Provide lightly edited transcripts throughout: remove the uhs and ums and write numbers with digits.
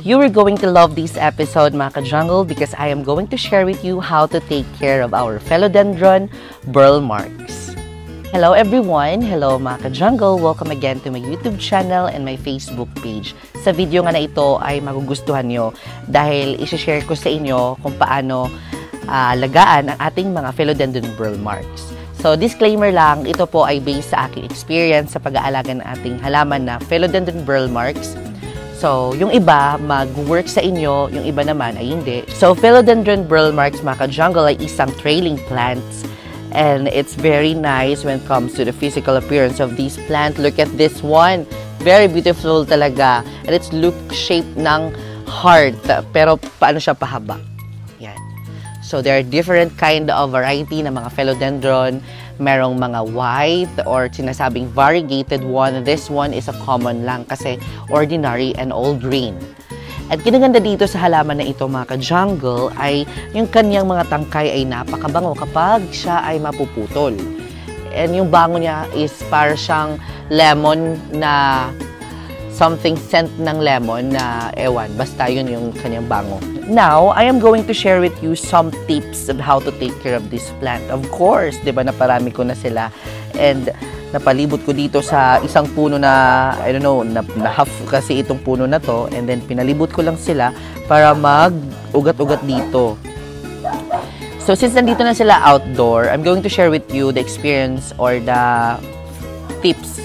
You are going to love this episode, mga ka-jungle, because I am going to share with you how to take care of our philodendron burl marks. Hello everyone! Hello mga ka-jungle! Welcome again to my YouTube channel and my Facebook page. Sa video nga na ito ay magugustuhan nyo dahil isi-share ko sa inyo kung paano alagaan ang ating mga philodendron burl marks. So disclaimer lang, ito po ay based sa aking experience sa pag-aalaga ng ating halaman na philodendron burl marks. So, yung iba, mag-work sa inyo, yung iba naman ay hindi. So, philodendron burl marks, mga ka-jungle, ay isang trailing plants. And it's very nice when it comes to the physical appearance of this plant. Look at this one. Very beautiful talaga. And it's look shape ng heart. Pero, paano siya pahaba? Yan. So, there are different kind of variety ng mga philodendron. Merong mga white or sinasabing variegated one. This one is a common lang kasi ordinary and all green. At kinaganda dito sa halaman na ito, mga ka-jungle, ay yung kanyang mga tangkay ay napakabango kapag siya ay mapuputol. And yung bango niya is para siyang lemon na something scent ng lemon na ewan. Basta yun yung kanyang bango. Now, I am going to share with you some tips of how to take care of this plant. Of course, di ba, naparami ko na sila. And napalibot ko dito sa isang puno na, I don't know, na half kasi itong puno na to. And then pinalibot ko lang sila para mag-ugat-ugat dito. So, since nandito na sila outdoor, I'm going to share with you the experience or the tips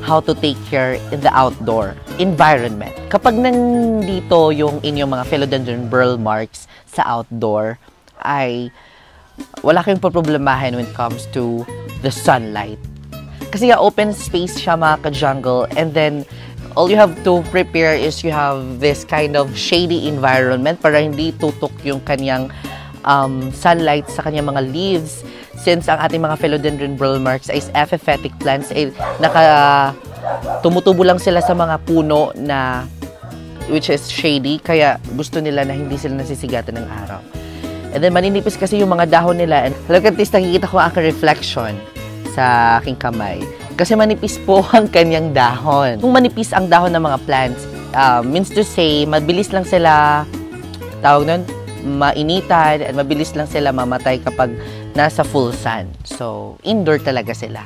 how to take care in the outdoor environment. Kapag nandito yung inyong mga philodendron burl marks sa outdoor, ay wala kayong problemahin when it comes to the sunlight. Kasi open space siya, mga ka-jungle, and then all you have to prepare is you have this kind of shady environment para hindi tutok yung kanyang sunlight sa kanyang mga leaves. Since ang ating mga philodendron burl marks is epiphytic plants, ay tumutubo lang sila sa mga puno na which is shady, kaya gusto nila na hindi sila nasisigatan ng araw. And then maninipis kasi yung mga dahon nila. And look at this, nakikita ko ang aking reflection sa aking kamay. Kasi manipis po ang kanyang dahon. Kung manipis ang dahon ng mga plants, means to say, mabilis lang sila, tawag nun, mainitan, at mabilis lang sila mamatay kapag nasa full sun. So, indoor talaga sila.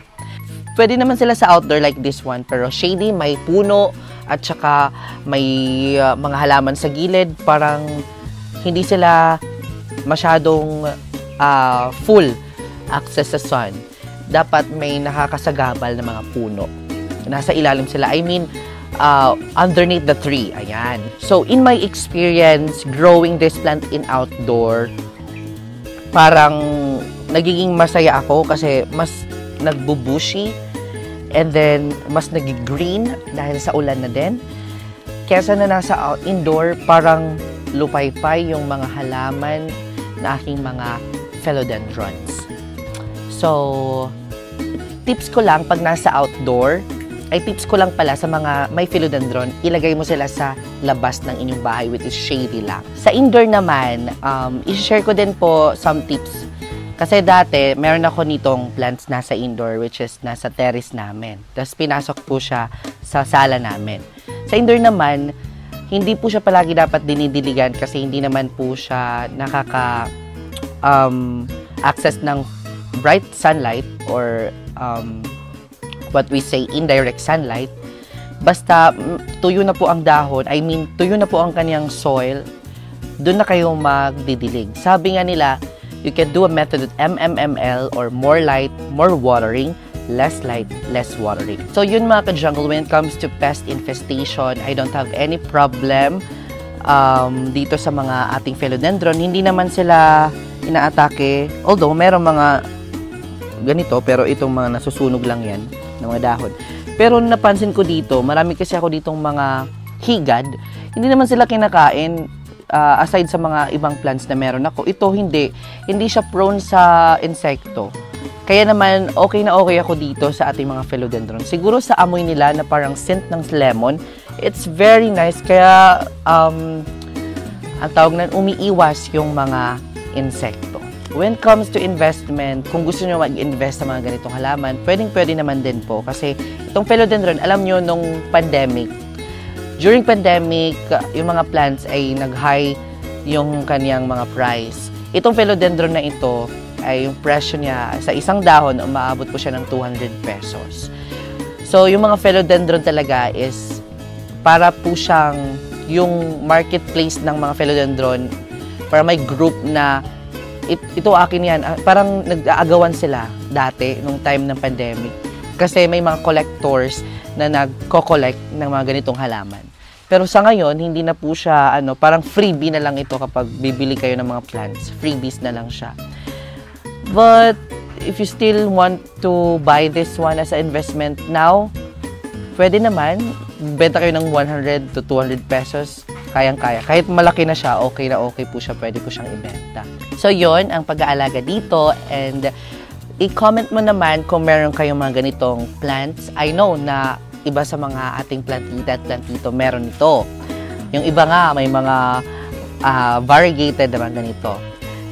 Pwede naman sila sa outdoor like this one, pero shady, may puno, at saka may mga halaman sa gilid. Parang hindi sila masyadong full access sa sun. Dapat may nakakasagabal na mga puno. Nasa ilalim sila. I mean, underneath the tree. Ayan. So, in my experience, growing this plant in outdoor, parang nagiging masaya ako kasi mas nagbubushi and then mas nag-green dahil sa ulan na din. Kesa na nasa indoor, parang lupaypay yung mga halaman na aking mga philodendrons. So, tips ko lang pag nasa outdoor, ay tips ko lang pala sa mga may philodendron, ilagay mo sila sa labas ng inyong bahay which is shady lang. Sa indoor naman, i-share ko din po some tips. Kasi dati, meron ako nitong plants nasa indoor which is nasa terrace namin. Tapos pinasok po siya sa sala namin. Sa indoor naman, hindi po siya palagi dapat dinidiligan kasi hindi naman po siya access ng bright sunlight or what we say, indirect sunlight. Basta tuyo na po ang dahon, I mean, tuyo na po ang kanyang soil, doon na kayo magdidilig. Sabi nga nila, you can do a method of MMML or more light, more watering, less light, less watering. So yun, mga ka-jungle, when it comes to pest infestation, I don't have any problem dito sa mga ating philodendron. Hindi naman sila inaatake, although meron mga ganito, pero itong mga nasusunog lang yan ng mga dahon. Pero napansin ko dito, marami kasi ako ditong mga higad, hindi naman sila kinakain aside sa mga ibang plants na meron ako. Ito hindi siya prone sa insekto. Kaya naman okay na okay ako dito sa ating mga philodendron. Siguro sa amoy nila na parang scent ng lemon, it's very nice. Kaya ang tawag na umiiwas yung mga insekto. When it comes to investment, kung gusto nyo mag-invest sa mga ganitong halaman, pwedeng-pwede naman din po. Kasi itong philodendron, alam nyo, nung pandemic, during pandemic, yung mga plants ay nag-high yung kaniyang mga price. Itong philodendron na ito, ay yung presyo niya sa isang dahon, umaabot po siya ng 200 pesos. So, yung mga philodendron talaga is para po siyang yung marketplace ng mga philodendron, para may group na ito akin yan. Parang nag-aagawan sila dati nung time ng pandemic. Kasi may mga collectors na nagko-collect ng mga ganitong halaman. Pero sa ngayon, hindi na po siya, parang freebie na lang ito kapag bibili kayo ng mga plants. Freebies na lang siya. But, if you still want to buy this one as an investment now, pwede naman. Benta kayo ng 100 to 200 pesos. Kayang-kaya. Kahit malaki na siya, okay na okay po siya. Pwede po siyang ibenta. So, yon ang pag-aalaga dito. And, i-comment mo naman kung meron kayong mga ganitong plants. I know na iba sa mga ating plantita at plantito, meron ito. Yung iba nga, may mga variegated naman ganito.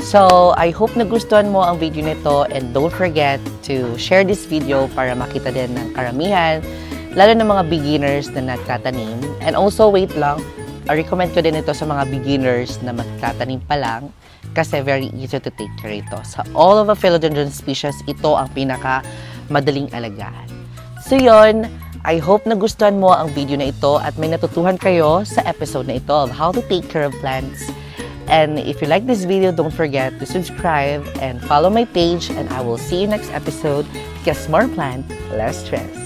So, I hope nagustuhan mo ang video nito and don't forget to share this video para makita din ng karamihan, lalo ng mga beginners na nagtatanim. And also, wait lang, I-recommend ko din ito sa mga beginners na magtatanim pa lang kasi very easy to take care ito. Sa all of the philodendron species, ito ang pinaka madaling alagaan. So, yon. I hope nagustuhan mo ang video na ito at may natutuhan kayo sa episode na ito of how to take care of plants. And if you like this video, don't forget to subscribe and follow my page, and I will see you next episode because more plant, less stress.